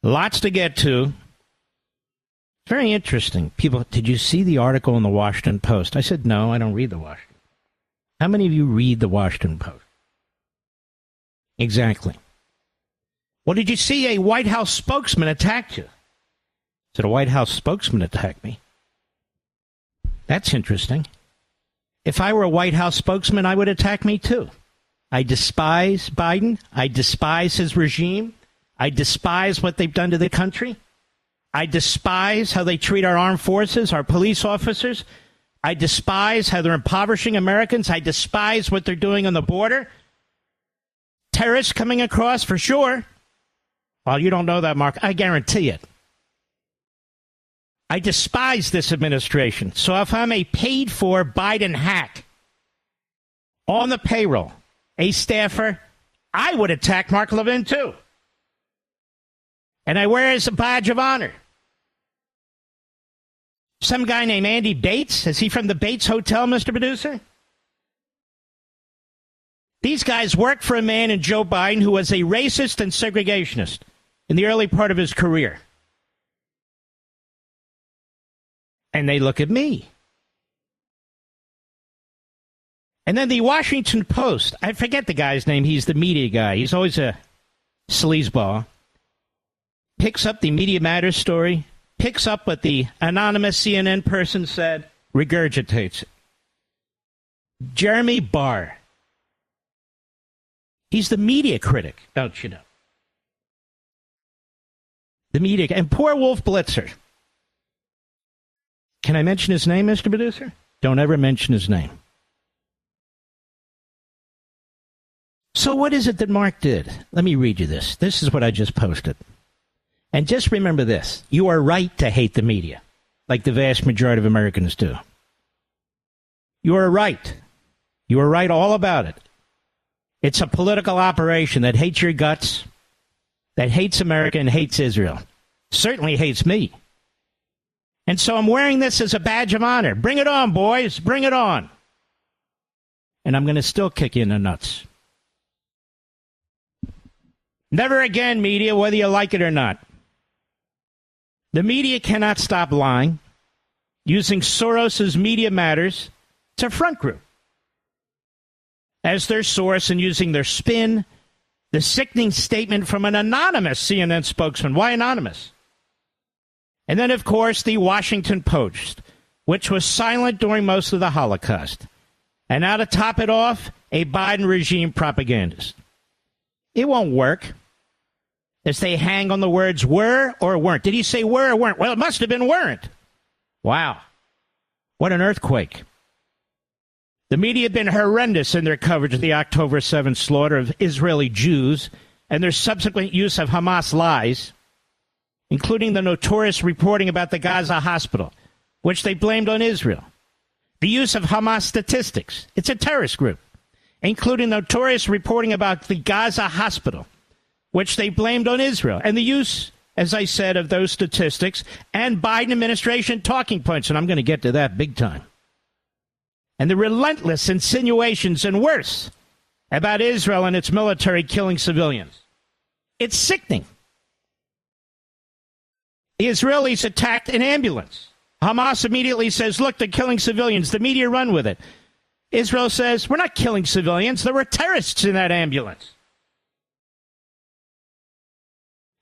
Lots to get to. Very interesting. People, did you see the article in the Washington Post? I said, no, I don't read the Washington. How many of you read the Washington Post? Exactly. Well, did you see a White House spokesman attacked you? I said, a White House spokesman attacked me? That's interesting. If I were a White House spokesman, I would attack me too. I despise Biden. I despise his regime. I despise what they've done to the country. I despise how they treat our armed forces, our police officers. I despise how they're impoverishing Americans. I despise what they're doing on the border. Terrorists coming across, for sure. Well, you don't know that, Mark. I guarantee it. I despise this administration. So if I'm a paid-for Biden hack on the payroll, a staffer, I would attack Mark Levin, too. And I wear it as a badge of honor. Some guy named Andy Bates. Is he from the Bates Hotel, Mr. Producer? These guys work for a man in Joe Biden who was a racist and segregationist in the early part of his career. And they look at me. And then the Washington Post. I forget the guy's name. He's the media guy. He's always a sleazeball. Picks up the Media Matters story, picks up what the anonymous CNN person said, regurgitates it. Jeremy Barr. He's the media critic, don't you know? The media, and poor Wolf Blitzer. Can I mention his name, Mr. Producer? Don't ever mention his name. So what is it that Mark did? Let me read you this. This is what I just posted. And just remember this. You are right to hate the media, like the vast majority of Americans do. You are right. You are right all about it. It's a political operation that hates your guts, that hates America and hates Israel. Certainly hates me. And so I'm wearing this as a badge of honor. Bring it on, boys. Bring it on. And I'm going to still kick you in the nuts. Never again, media, whether you like it or not. The media cannot stop lying, using Soros Media Matters to front group as their source and using their spin, the sickening statement from an anonymous CNN spokesman. Why anonymous? And then, of course, the Washington Post, which was silent during most of the Holocaust. And now to top it off, a Biden regime propagandist. It won't work. As they hang on the words were or weren't. Did he say were or weren't? Well, it must have been weren't. Wow. What an earthquake. The media have been horrendous in their coverage of the October 7th slaughter of Israeli Jews and their subsequent use of Hamas lies, including the notorious reporting about the Gaza hospital, which they blamed on Israel. The use of Hamas statistics. It's a terrorist group, including notorious reporting about the Gaza hospital, which they blamed on Israel, and the use, as I said, of those statistics and Biden administration talking points, and I'm going to get to that big time. And the relentless insinuations and worse about Israel and its military killing civilians. It's sickening. The Israelis attacked an ambulance. Hamas immediately says, look, they're killing civilians. The media run with it. Israel says, we're not killing civilians. There were terrorists in that ambulance.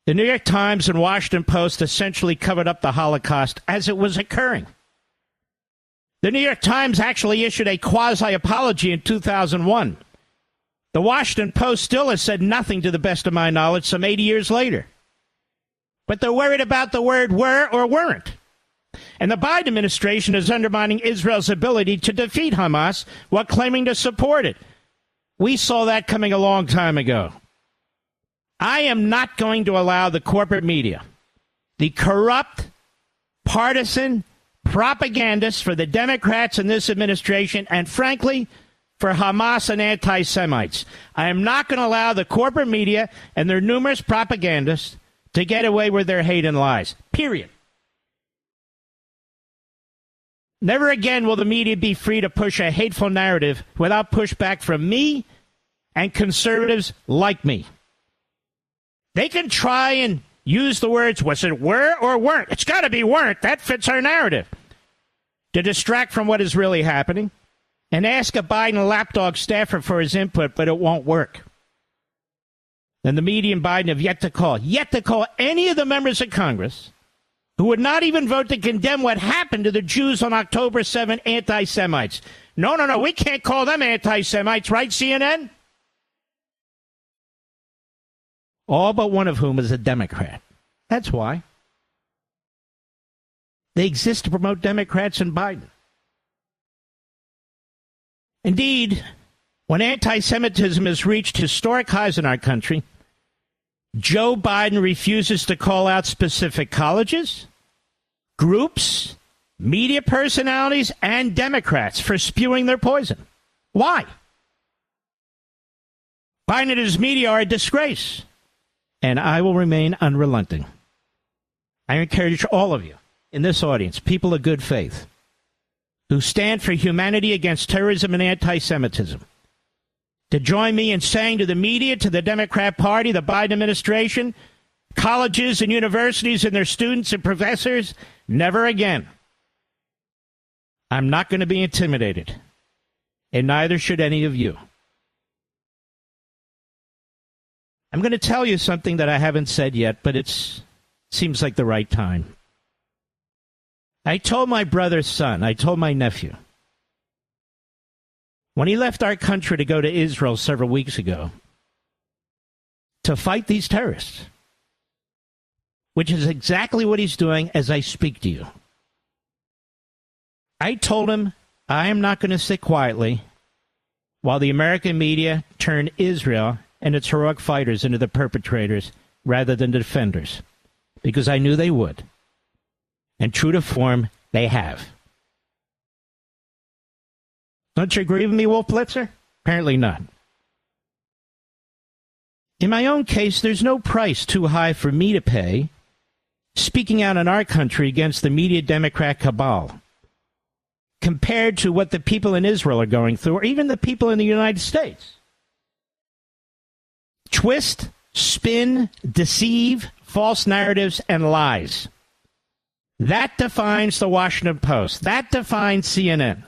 The New York Times and Washington Post essentially covered up the Holocaust as it was occurring. The New York Times actually issued a quasi-apology in 2001. The Washington Post still has said nothing, to the best of my knowledge, some 80 years later. But they're worried about the word were or weren't. And the Biden administration is undermining Israel's ability to defeat Hamas while claiming to support it. We saw that coming a long time ago. I am not going to allow the corporate media, the corrupt, partisan propagandists for the Democrats in this administration, and frankly, for Hamas and anti-Semites. I am not going to allow the corporate media and their numerous propagandists to get away with their hate and lies. Period. Never again will the media be free to push a hateful narrative without pushback from me and conservatives like me. They can try and use the words, was it were or weren't? It's got to be weren't. That fits our narrative. To distract from what is really happening and ask a Biden lapdog staffer for his input, but it won't work. And the media and Biden have yet to call any of the members of Congress who would not even vote to condemn what happened to the Jews on October 7th, anti-Semites. No, we can't call them anti-Semites, right, CNN? All but one of whom is a Democrat. That's why. They exist to promote Democrats and Biden. Indeed, when anti-Semitism has reached historic highs in our country, Joe Biden refuses to call out specific colleges, groups, media personalities, and Democrats for spewing their poison. Why? Biden and his media are a disgrace, and I will remain unrelenting. I encourage all of you in this audience, people of good faith, who stand for humanity against terrorism and anti-Semitism, to join me in saying to the media, to the Democrat Party, the Biden administration, colleges and universities and their students and professors, never again. I'm not going to be intimidated, and neither should any of you. I'm going to tell you something that I haven't said yet, but it seems like the right time. I told my brother's son, I told my nephew, when he left our country to go to Israel several weeks ago to fight these terrorists, which is exactly what he's doing as I speak to you. I told him I am not going to sit quietly while the American media turn Israel and its heroic fighters into the perpetrators rather than the defenders, because I knew they would. And true to form, they have. Don't you agree with me, Wolf Blitzer? Apparently not. In my own case, there's no price too high for me to pay speaking out in our country against the media Democrat cabal compared to what the people in Israel are going through, or even the people in the United States. Twist, spin, deceive, false narratives, and lies. That defines the Washington Post. That defines CNN.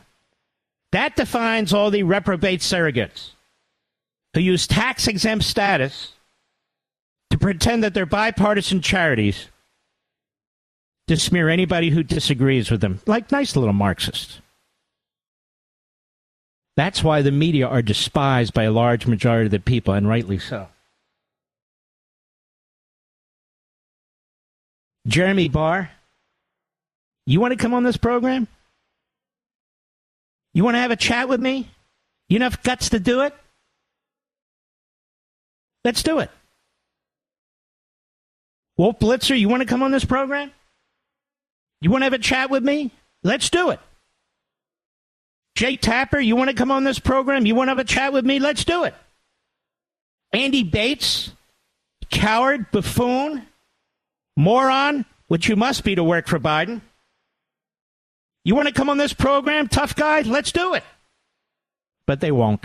That defines all the reprobate surrogates who use tax-exempt status to pretend that they're bipartisan charities to smear anybody who disagrees with them, like nice little Marxists. That's why the media are despised by a large majority of the people, and rightly so. Jeremy Barr, you want to come on this program? You want to have a chat with me? You enough guts to do it? Let's do it. Wolf Blitzer, you want to come on this program? You want to have a chat with me? Let's do it. Jay Tapper, you want to come on this program? You want to have a chat with me? Let's do it. Andy Bates, coward, buffoon, moron, which you must be to work for Biden. You want to come on this program, tough guy? Let's do it. But they won't.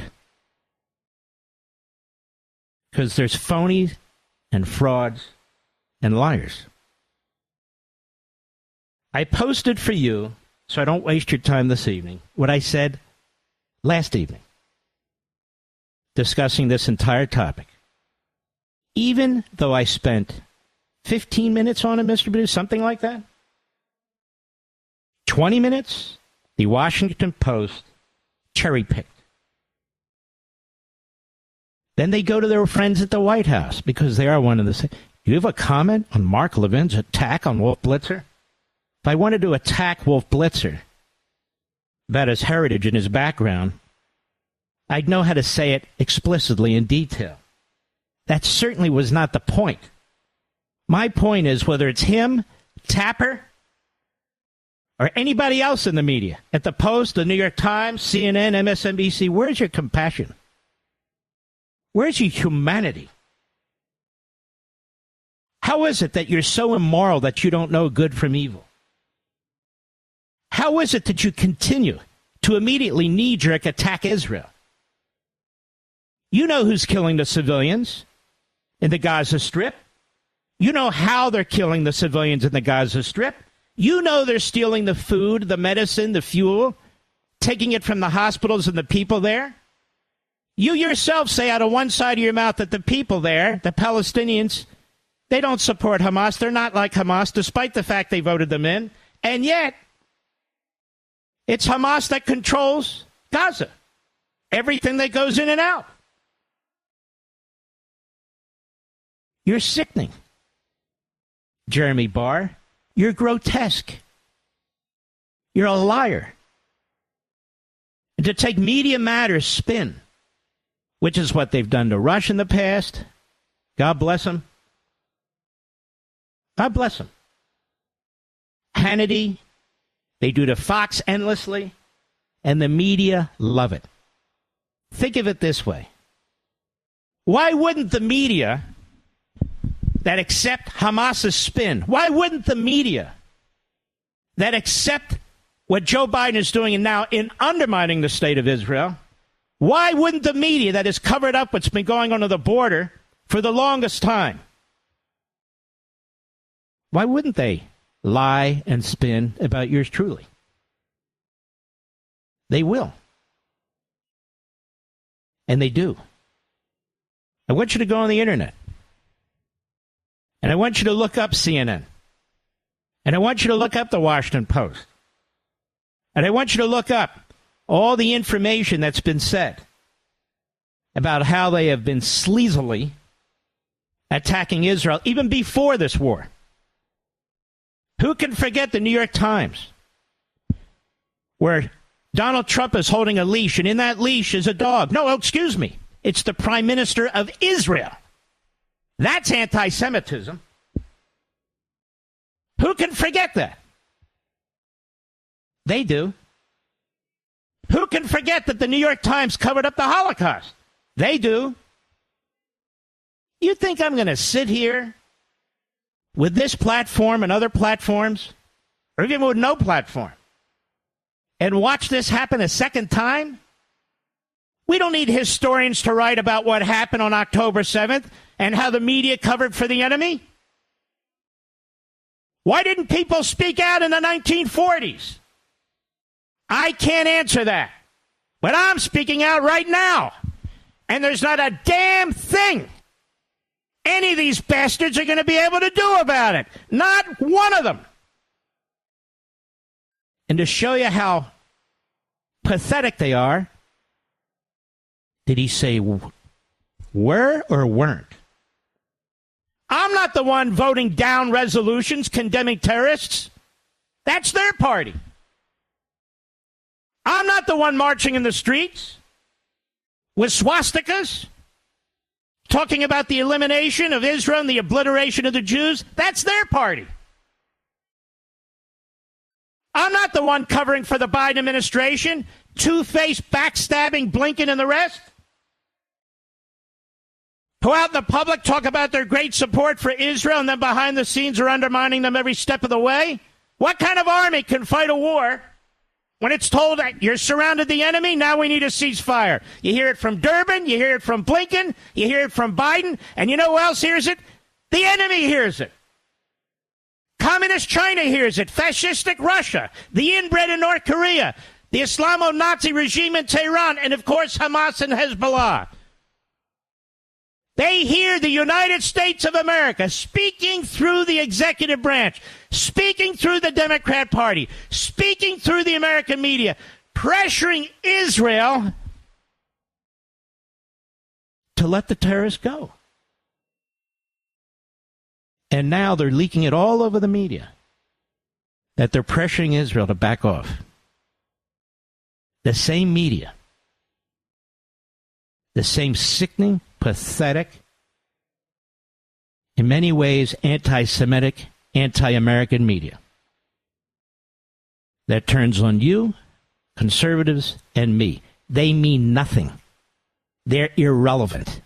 Because there's phonies and frauds and liars. I posted for you, so I don't waste your time this evening, what I said last evening, discussing this entire topic. Even though I spent 15 minutes on it, Mr. Booth, something like that, 20 minutes, the Washington Post cherry-picked. Then they go to their friends at the White House, because they are one of the same. Do you have a comment on Mark Levin's attack on Wolf Blitzer? If I wanted to attack Wolf Blitzer about his heritage and his background, I'd know how to say it explicitly in detail. That certainly was not the point. My point is, whether it's him, Tapper, or anybody else in the media, at the Post, the New York Times, CNN, MSNBC, where's your compassion? Where's your humanity? How is it that you're so immoral that you don't know good from evil? How is it that you continue to immediately knee-jerk attack Israel? You know who's killing the civilians in the Gaza Strip. You know how they're killing the civilians in the Gaza Strip. You know they're stealing the food, the medicine, the fuel, taking it from the hospitals and the people there. You yourself say out of one side of your mouth that the people there, the Palestinians, they don't support Hamas. They're not like Hamas, despite the fact they voted them in. And yet, it's Hamas that controls Gaza. Everything that goes in and out. You're sickening. Jeremy Barr, you're grotesque. You're a liar. And to take Media Matters spin, which is what they've done to Rush in the past, God bless them. God bless them. Hannity, they do to Fox endlessly, and the media love it. Think of it this way. Why wouldn't the media that accept Hamas's spin, why wouldn't the media that accept what Joe Biden is doing now in undermining the state of Israel, why wouldn't the media that has covered up what's been going on at the border for the longest time, why wouldn't they lie and spin about yours truly? They will. And they do. I want you to go on the internet. And I want you to look up CNN. And I want you to look up the Washington Post. And I want you to look up all the information that's been said about how they have been sleazily attacking Israel even before this war. Who can forget the New York Times, where Donald Trump is holding a leash, and in that leash is a dog. No, excuse me. It's the Prime Minister of Israel. That's anti-Semitism. Who can forget that? They do. Who can forget that the New York Times covered up the Holocaust? They do. You think I'm going to sit here with this platform and other platforms, or even with no platform, and watch this happen a second time? We don't need historians to write about what happened on October 7th and how the media covered for the enemy. Why didn't people speak out in the 1940s? I can't answer that. But I'm speaking out right now. And there's not a damn thing any of these bastards are going to be able to do about it. Not one of them. And to show you how pathetic they are, did he say were or weren't? I'm not the one voting down resolutions condemning terrorists. That's their party. I'm not the one marching in the streets with swastikas, talking about the elimination of Israel and the obliteration of the Jews. That's their party. I'm not the one covering for the Biden administration, two-faced, backstabbing Blinken and the rest, who out in the public talk about their great support for Israel and then behind the scenes are undermining them every step of the way. What kind of army can fight a war when it's told that you're surrounded the enemy? Now we need a ceasefire. You hear it from Durbin, you hear it from Blinken, you hear it from Biden, and you know who else hears it? The enemy hears it. Communist China hears it. Fascistic Russia, the inbred in North Korea, the Islamo-Nazi regime in Tehran, and of course Hamas and Hezbollah. They hear the United States of America speaking through the executive branch, speaking through the Democrat Party, speaking through the American media, pressuring Israel to let the terrorists go. And now they're leaking it all over the media that they're pressuring Israel to back off. The same media, the same sickening, pathetic, in many ways anti-Semitic, anti-American media that turns on you, conservatives, and me. They mean nothing. They're irrelevant.